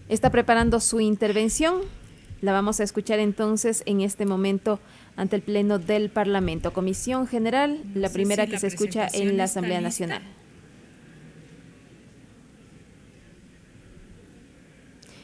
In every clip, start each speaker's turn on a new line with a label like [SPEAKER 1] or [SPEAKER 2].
[SPEAKER 1] Está preparando su intervención. La vamos a escuchar entonces en este momento ante el Pleno del Parlamento. Comisión General, la primera que se escucha en la Asamblea Nacional.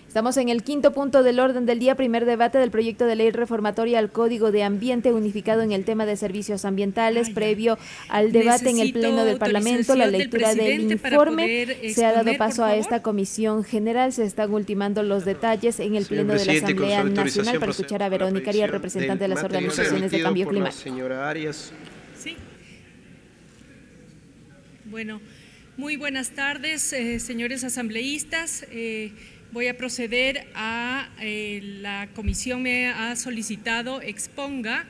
[SPEAKER 1] Estamos en el quinto punto del orden del día, primer debate del proyecto de ley reformatoria al Código de Ambiente unificado en el tema de servicios ambientales. Previo al debate en el Pleno del Parlamento, la lectura del informe, se ha dado paso a esta Comisión General. Se están ultimando los detalles en el Pleno de la Asamblea Nacional para escuchar a Verónica Arias, representante de las organizaciones de cambio climático.
[SPEAKER 2] Señora Arias.
[SPEAKER 3] Sí. Bueno, muy buenas tardes, señores asambleístas. Voy a proceder a la comisión me ha solicitado exponga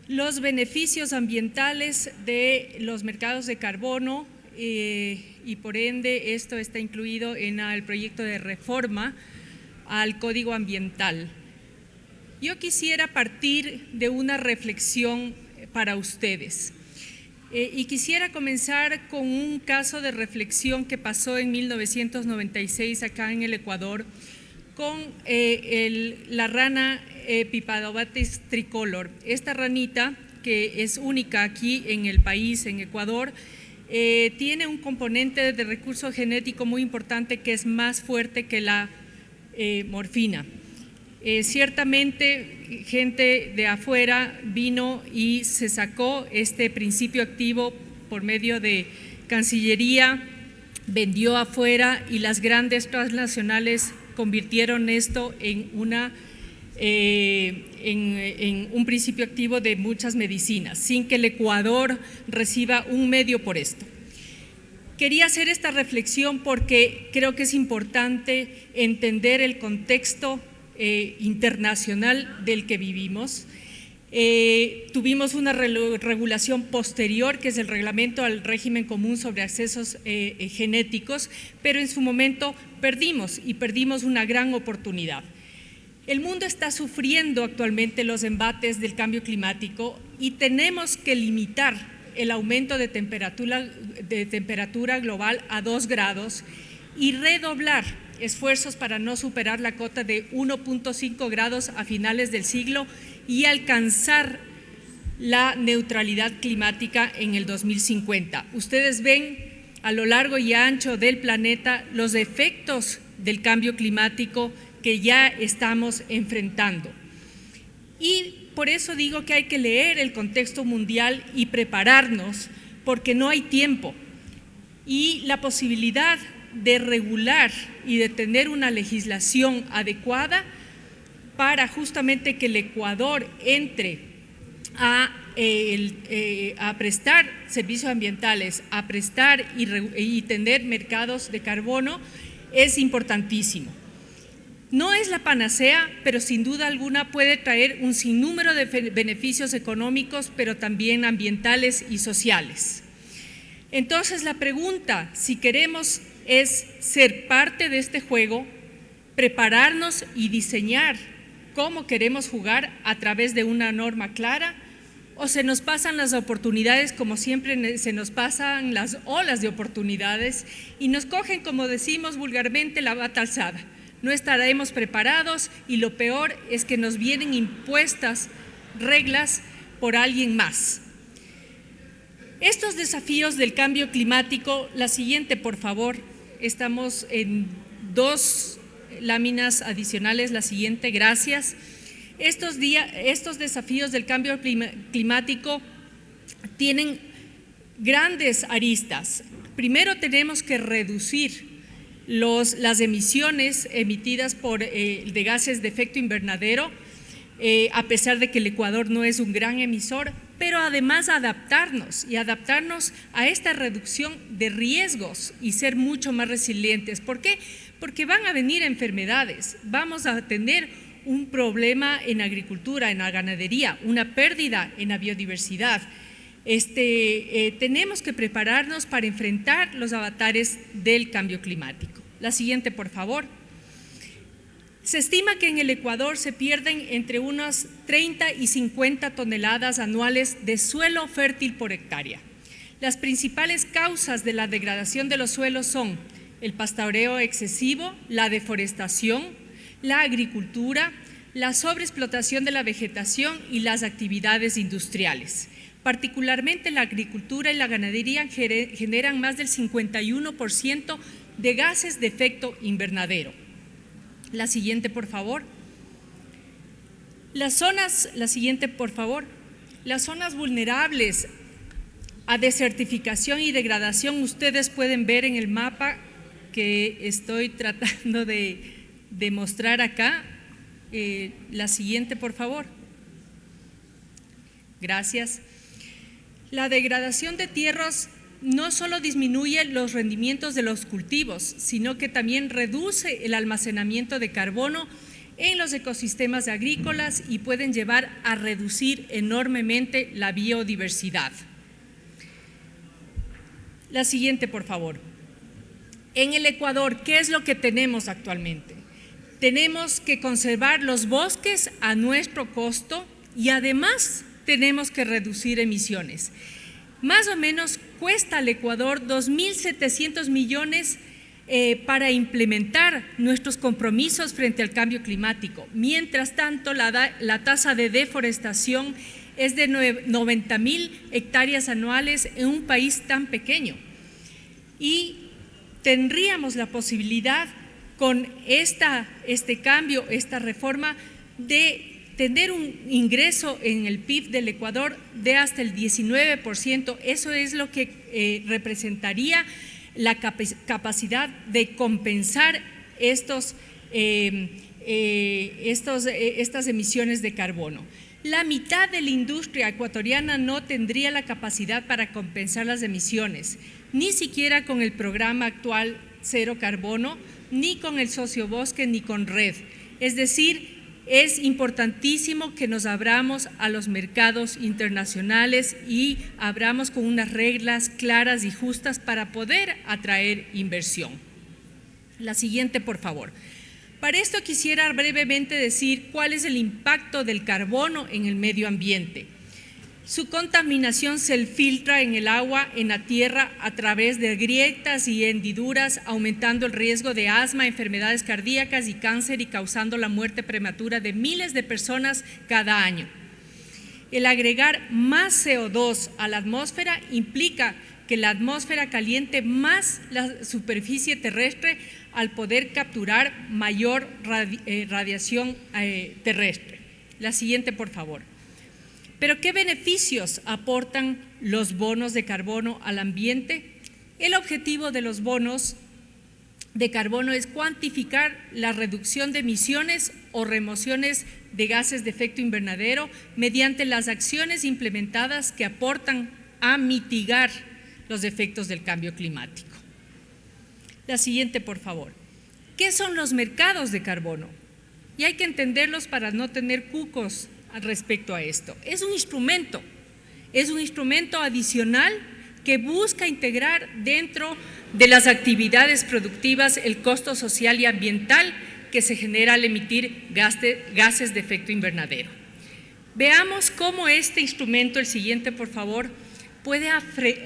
[SPEAKER 3] los beneficios ambientales de los mercados de carbono y por ende esto está incluido en el proyecto de reforma al Código Ambiental. Yo quisiera partir de una reflexión para ustedes. Y quisiera comenzar con un caso de reflexión que pasó en 1996 acá en el Ecuador con la rana Epipadobates tricolor. Esta ranita, que es única aquí en el país, en Ecuador, tiene un componente de recurso genético muy importante que es más fuerte que la morfina. Ciertamente gente de afuera vino y se sacó este principio activo por medio de Cancillería, vendió afuera y las grandes transnacionales convirtieron esto en un principio activo de muchas medicinas, sin que el Ecuador reciba un medio por esto. Quería hacer esta reflexión porque creo que es importante entender el contexto internacional del que vivimos. Tuvimos una regulación posterior, que es el reglamento al régimen común sobre accesos genéticos, pero en su momento perdimos una gran oportunidad. El mundo está sufriendo actualmente los embates del cambio climático y tenemos que limitar el aumento de temperatura global a 2 grados y redoblar esfuerzos para no superar la cota de 1.5 grados a finales del siglo y alcanzar la neutralidad climática en el 2050. Ustedes ven a lo largo y ancho del planeta los efectos del cambio climático que ya estamos enfrentando. Y por eso digo que hay que leer el contexto mundial y prepararnos, porque no hay tiempo. Y la posibilidad de regular y de tener una legislación adecuada para justamente que el Ecuador entre a prestar servicios ambientales, a prestar y tener mercados de carbono es importantísimo. No es la panacea, pero sin duda alguna puede traer un sinnúmero de beneficios económicos, pero también ambientales y sociales. Entonces la pregunta, si queremos es ser parte de este juego, prepararnos y diseñar cómo queremos jugar a través de una norma clara, o se nos pasan las oportunidades como siempre se nos pasan las olas de oportunidades y nos cogen, como decimos vulgarmente, la bata alzada. No estaremos preparados y lo peor es que nos vienen impuestas reglas por alguien más. Estos desafíos del cambio climático, la siguiente por favor, estamos en 2 láminas adicionales, la siguiente, gracias. Estos desafíos del cambio climático tienen grandes aristas. Primero tenemos que reducir las emisiones emitidas de gases de efecto invernadero, a pesar de que el Ecuador no es un gran emisor, pero además adaptarnos a esta reducción de riesgos y ser mucho más resilientes. ¿Por qué? Porque van a venir enfermedades, vamos a tener un problema en agricultura, en la ganadería, una pérdida en la biodiversidad. Tenemos que prepararnos para enfrentar los avatares del cambio climático. La siguiente, por favor. Se estima que en el Ecuador se pierden entre unas 30 y 50 toneladas anuales de suelo fértil por hectárea. Las principales causas de la degradación de los suelos son el pastoreo excesivo, la deforestación, la agricultura, la sobreexplotación de la vegetación y las actividades industriales. Particularmente la agricultura y la ganadería generan más del 51% de gases de efecto invernadero. La siguiente, por favor. La siguiente, por favor. Las zonas vulnerables a desertificación y degradación, ustedes pueden ver en el mapa que estoy tratando de mostrar acá. La siguiente, por favor. Gracias. La degradación de tierras no solo disminuye los rendimientos de los cultivos, sino que también reduce el almacenamiento de carbono en los ecosistemas agrícolas y pueden llevar a reducir enormemente la biodiversidad. La siguiente, por favor. En el Ecuador, ¿qué es lo que tenemos actualmente? Tenemos que conservar los bosques a nuestro costo y además tenemos que reducir emisiones. Más o menos cuesta al Ecuador 2.700 millones para implementar nuestros compromisos frente al cambio climático. Mientras tanto, la tasa de deforestación es de 90.000 hectáreas anuales en un país tan pequeño. Y tendríamos la posibilidad con este cambio, esta reforma, de tener un ingreso en el PIB del Ecuador de hasta el 19%. Eso es lo que representaría la capacidad de compensar estas emisiones de carbono. La mitad de la industria ecuatoriana no tendría la capacidad para compensar las emisiones, ni siquiera con el programa actual Cero Carbono, ni con el Sociobosque, ni con RED. Es decir, es importantísimo que nos abramos a los mercados internacionales y abramos con unas reglas claras y justas para poder atraer inversión. La siguiente, por favor. Para esto quisiera brevemente decir cuál es el impacto del carbono en el medio ambiente. Su contaminación se filtra en el agua, en la tierra, a través de grietas y hendiduras, aumentando el riesgo de asma, enfermedades cardíacas y cáncer y causando la muerte prematura de miles de personas cada año. El agregar más CO2 a la atmósfera implica que la atmósfera caliente más la superficie terrestre al poder capturar mayor radiación terrestre. La siguiente, por favor. ¿Pero qué beneficios aportan los bonos de carbono al ambiente? El objetivo de los bonos de carbono es cuantificar la reducción de emisiones o remociones de gases de efecto invernadero mediante las acciones implementadas que aportan a mitigar los efectos del cambio climático. La siguiente, por favor. ¿Qué son los mercados de carbono? Y hay que entenderlos para no tener cucos respecto a esto. Es un instrumento adicional que busca integrar dentro de las actividades productivas el costo social y ambiental que se genera al emitir gases de efecto invernadero. Veamos cómo este instrumento, el siguiente por favor, puede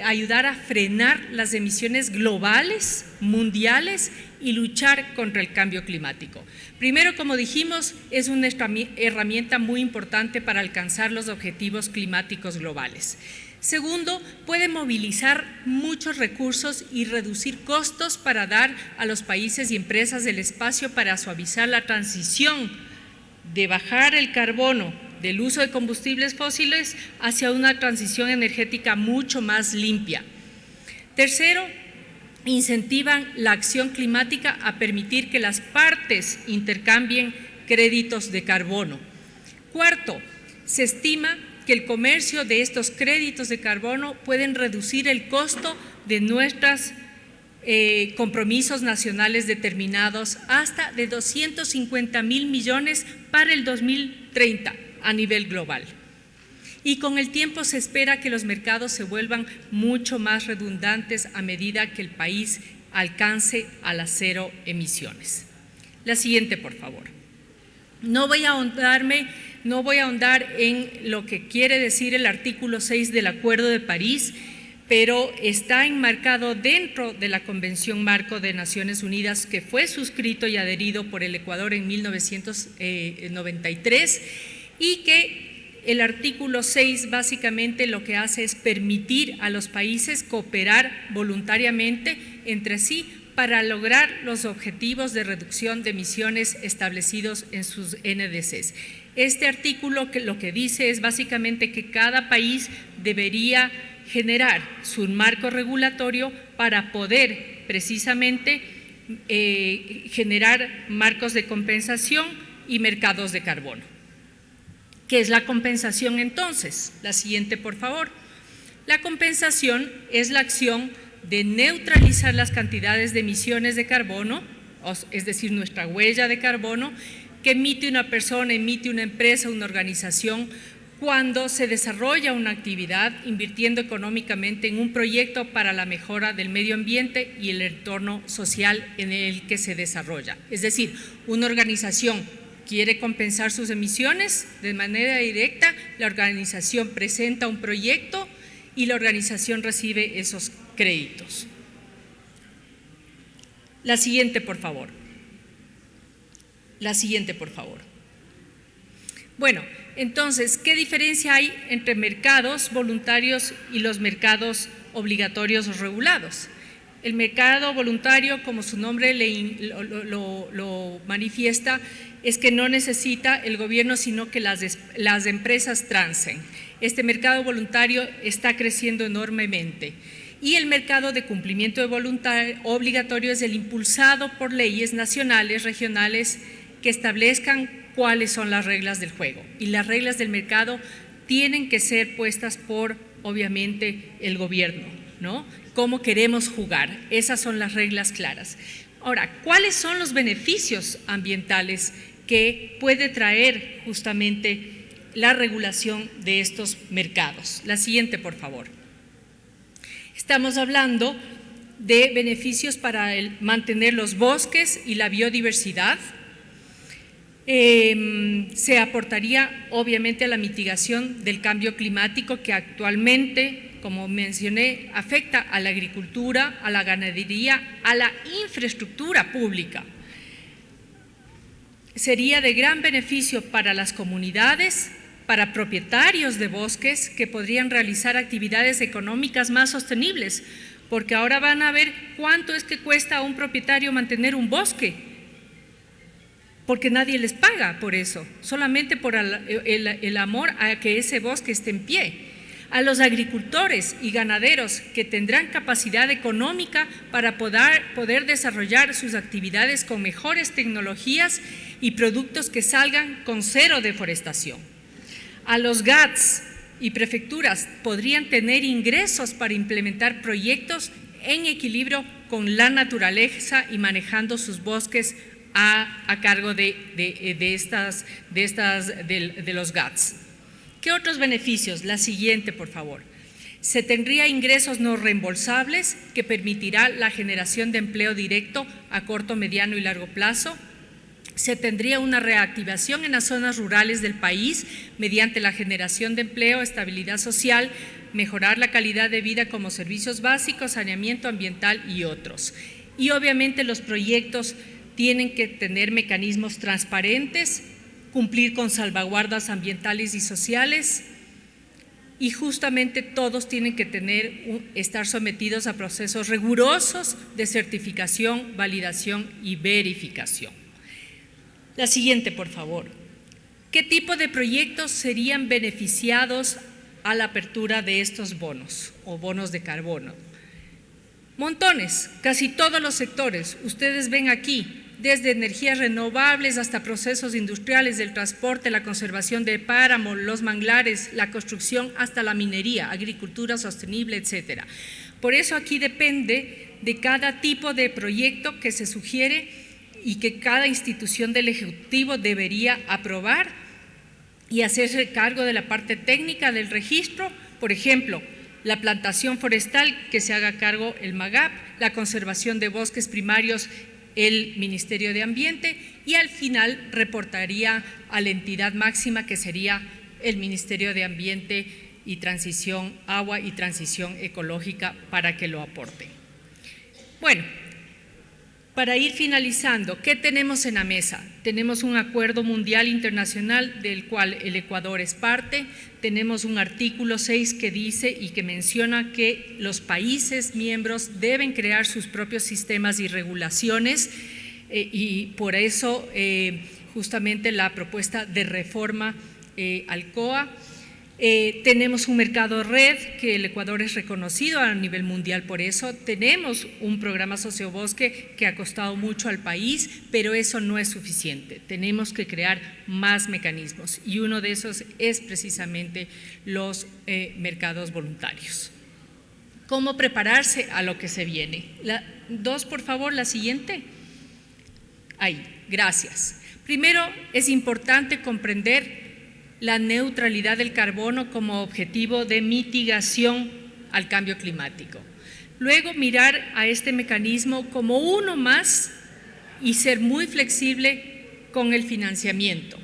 [SPEAKER 3] ayudar a frenar las emisiones globales, mundiales y luchar contra el cambio climático. Primero, como dijimos, es una herramienta muy importante para alcanzar los objetivos climáticos globales. Segundo, puede movilizar muchos recursos y reducir costos para dar a los países y empresas el espacio para suavizar la transición de bajar el carbono del uso de combustibles fósiles hacia una transición energética mucho más limpia. Tercero, incentivan la acción climática a permitir que las partes intercambien créditos de carbono. Cuarto, se estima que el comercio de estos créditos de carbono pueden reducir el costo de nuestros compromisos nacionales determinados hasta de 250.000 millones para el 2030 a nivel global. Y con el tiempo se espera que los mercados se vuelvan mucho más redundantes a medida que el país alcance a las cero emisiones. La siguiente, por favor. No voy a ahondar en lo que quiere decir el artículo 6 del Acuerdo de París, pero está enmarcado dentro de la Convención Marco de Naciones Unidas, que fue suscrito y adherido por el Ecuador en 1993, y que el artículo 6 básicamente lo que hace es permitir a los países cooperar voluntariamente entre sí para lograr los objetivos de reducción de emisiones establecidos en sus NDCs. Este artículo lo que dice es básicamente que cada país debería generar su marco regulatorio para poder precisamente generar marcos de compensación y mercados de carbono. ¿Qué es la compensación entonces? La siguiente, por favor. La compensación es la acción de neutralizar las cantidades de emisiones de carbono, es decir, nuestra huella de carbono, que emite una persona, emite una empresa, una organización, cuando se desarrolla una actividad invirtiendo económicamente en un proyecto para la mejora del medio ambiente y el entorno social en el que se desarrolla. Es decir, una organización quiere compensar sus emisiones de manera directa, la organización presenta un proyecto y la organización recibe esos créditos. La siguiente, por favor. La siguiente, por favor. Bueno, entonces, ¿qué diferencia hay entre mercados voluntarios y los mercados obligatorios o regulados? El mercado voluntario, como su nombre lo manifiesta, es que no necesita el gobierno, sino que las empresas trancen. Este mercado voluntario está creciendo enormemente. Y el mercado de cumplimiento de voluntario obligatorio es el impulsado por leyes nacionales, regionales, que establezcan cuáles son las reglas del juego. Y las reglas del mercado tienen que ser puestas por, obviamente, el gobierno, ¿no? ¿Cómo queremos jugar? Esas son las reglas claras. Ahora, ¿cuáles son los beneficios ambientales que puede traer justamente la regulación de estos mercados? La siguiente, por favor. Estamos hablando de beneficios para mantener los bosques y la biodiversidad. Se aportaría obviamente a la mitigación del cambio climático que actualmente, como mencioné, afecta a la agricultura, a la ganadería, a la infraestructura pública. Sería de gran beneficio para las comunidades, para propietarios de bosques que podrían realizar actividades económicas más sostenibles, porque ahora van a ver cuánto es que cuesta a un propietario mantener un bosque, porque nadie les paga por eso, solamente por el amor a que ese bosque esté en pie. A los agricultores y ganaderos que tendrán capacidad económica para poder desarrollar sus actividades con mejores tecnologías y productos que salgan con cero deforestación. A los GATS y prefecturas podrían tener ingresos para implementar proyectos en equilibrio con la naturaleza y manejando sus bosques a cargo de los GATS. ¿Qué otros beneficios? La siguiente, por favor. Se tendría ingresos no reembolsables que permitirá la generación de empleo directo a corto, mediano y largo plazo. Se tendría una reactivación en las zonas rurales del país mediante la generación de empleo, estabilidad social, mejorar la calidad de vida como servicios básicos, saneamiento ambiental y otros. Y obviamente los proyectos tienen que tener mecanismos transparentes, cumplir con salvaguardas ambientales y sociales, y justamente todos tienen que estar sometidos a procesos rigurosos de certificación, validación y verificación. La siguiente, por favor. ¿Qué tipo de proyectos serían beneficiados a la apertura de estos bonos o bonos de carbono? Montones, casi todos los sectores. Ustedes ven aquí, desde energías renovables hasta procesos industriales del transporte, la conservación de páramos, los manglares, la construcción, hasta la minería, agricultura sostenible, etcétera. Por eso aquí depende de cada tipo de proyecto que se sugiere y que cada institución del Ejecutivo debería aprobar y hacerse cargo de la parte técnica del registro. Por ejemplo, la plantación forestal, que se haga cargo el MAGAP, la conservación de bosques primarios, el Ministerio de Ambiente, y al final reportaría a la entidad máxima, que sería el Ministerio de Ambiente y transición agua y transición ecológica para que lo aporten. Bueno, para ir finalizando, ¿qué tenemos en la mesa? Tenemos un acuerdo mundial internacional del cual el Ecuador es parte. Tenemos un artículo 6 que dice y que menciona que los países miembros deben crear sus propios sistemas y regulaciones y por eso justamente la propuesta de reforma al COA. Tenemos un mercado red que el Ecuador es reconocido a nivel mundial por eso. Tenemos un programa sociobosque que ha costado mucho al país, pero eso no es suficiente. Tenemos que crear más mecanismos y uno de esos es precisamente los mercados voluntarios. ¿Cómo prepararse a lo que se viene? Dos, por favor, la siguiente. Ahí, gracias. Primero, es importante comprender la neutralidad del carbono como objetivo de mitigación al cambio climático. Luego, mirar a este mecanismo como uno más y ser muy flexible con el financiamiento.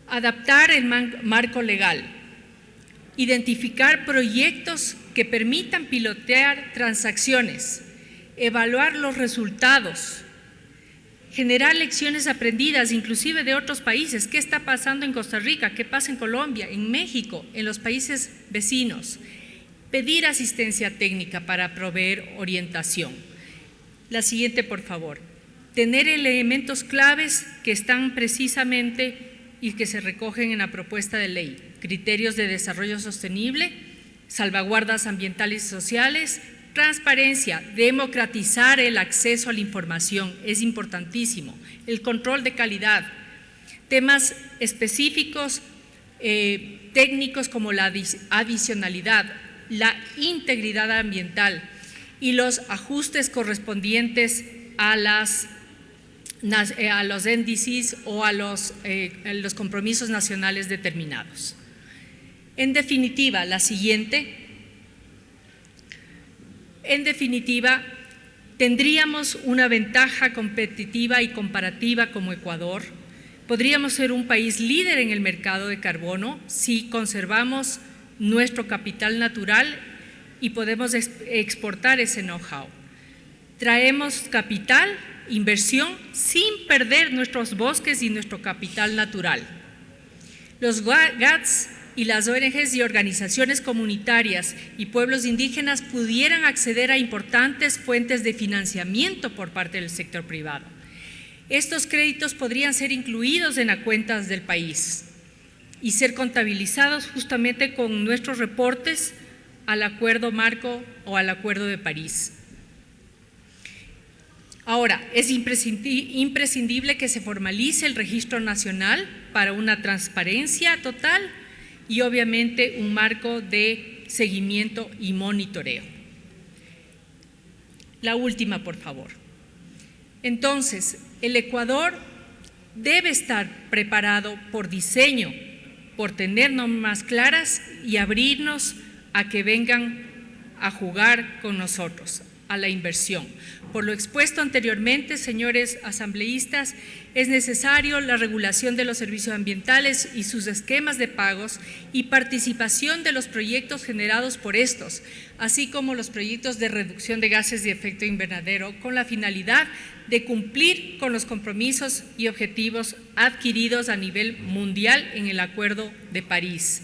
[SPEAKER 3] Adaptar el marco legal. Identificar proyectos que permitan pilotear transacciones. Evaluar los resultados. Generar lecciones aprendidas, inclusive de otros países. ¿Qué está pasando en Costa Rica? ¿Qué pasa en Colombia, en México, en los países vecinos? Pedir asistencia técnica para proveer orientación. La siguiente, por favor. Tener elementos claves que están precisamente y que se recogen en la propuesta de ley. Criterios de desarrollo sostenible, salvaguardas ambientales y sociales, transparencia, democratizar el acceso a la información, es importantísimo. El control de calidad, temas específicos, técnicos como la adicionalidad, la integridad ambiental y los ajustes correspondientes a los índices o a los compromisos nacionales determinados. En definitiva, la siguiente. En definitiva, tendríamos una ventaja competitiva y comparativa como Ecuador. Podríamos ser un país líder en el mercado de carbono si conservamos nuestro capital natural y podemos exportar ese know-how. Traemos capital, inversión, sin perder nuestros bosques y nuestro capital natural. Los GATS y las ONGs y organizaciones comunitarias y pueblos indígenas pudieran acceder a importantes fuentes de financiamiento por parte del sector privado. Estos créditos podrían ser incluidos en las cuentas del país y ser contabilizados justamente con nuestros reportes al Acuerdo Marco o al Acuerdo de París. Ahora, es imprescindible que se formalice el registro nacional para una transparencia total y obviamente un marco de seguimiento y monitoreo. La última, por favor. Entonces, el Ecuador debe estar preparado por diseño, por tener normas claras y abrirnos a que vengan a jugar con nosotros, a la inversión. Por lo expuesto anteriormente, señores asambleístas, es necesario la regulación de los servicios ambientales y sus esquemas de pagos y participación de los proyectos generados por estos, así como los proyectos de reducción de gases de efecto invernadero, con la finalidad de cumplir con los compromisos y objetivos adquiridos a nivel mundial en el Acuerdo de París.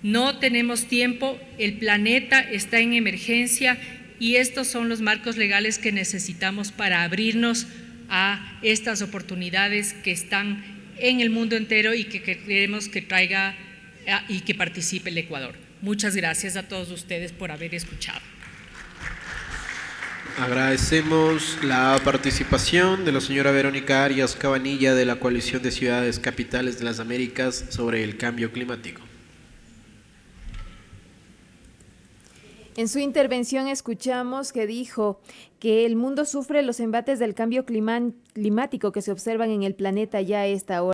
[SPEAKER 3] No tenemos tiempo, el planeta está en emergencia y estos son los marcos legales que necesitamos para abrirnos a estas oportunidades que están en el mundo entero y que queremos que traiga y que participe el Ecuador. Muchas gracias a todos ustedes por haber escuchado.
[SPEAKER 2] Agradecemos la participación de la señora Verónica Arias Cabanilla de la Coalición de Ciudades Capitales de las Américas sobre el cambio climático.
[SPEAKER 1] En su intervención escuchamos que dijo que el mundo sufre los embates del cambio climático que se observan en el planeta ya a esta hora.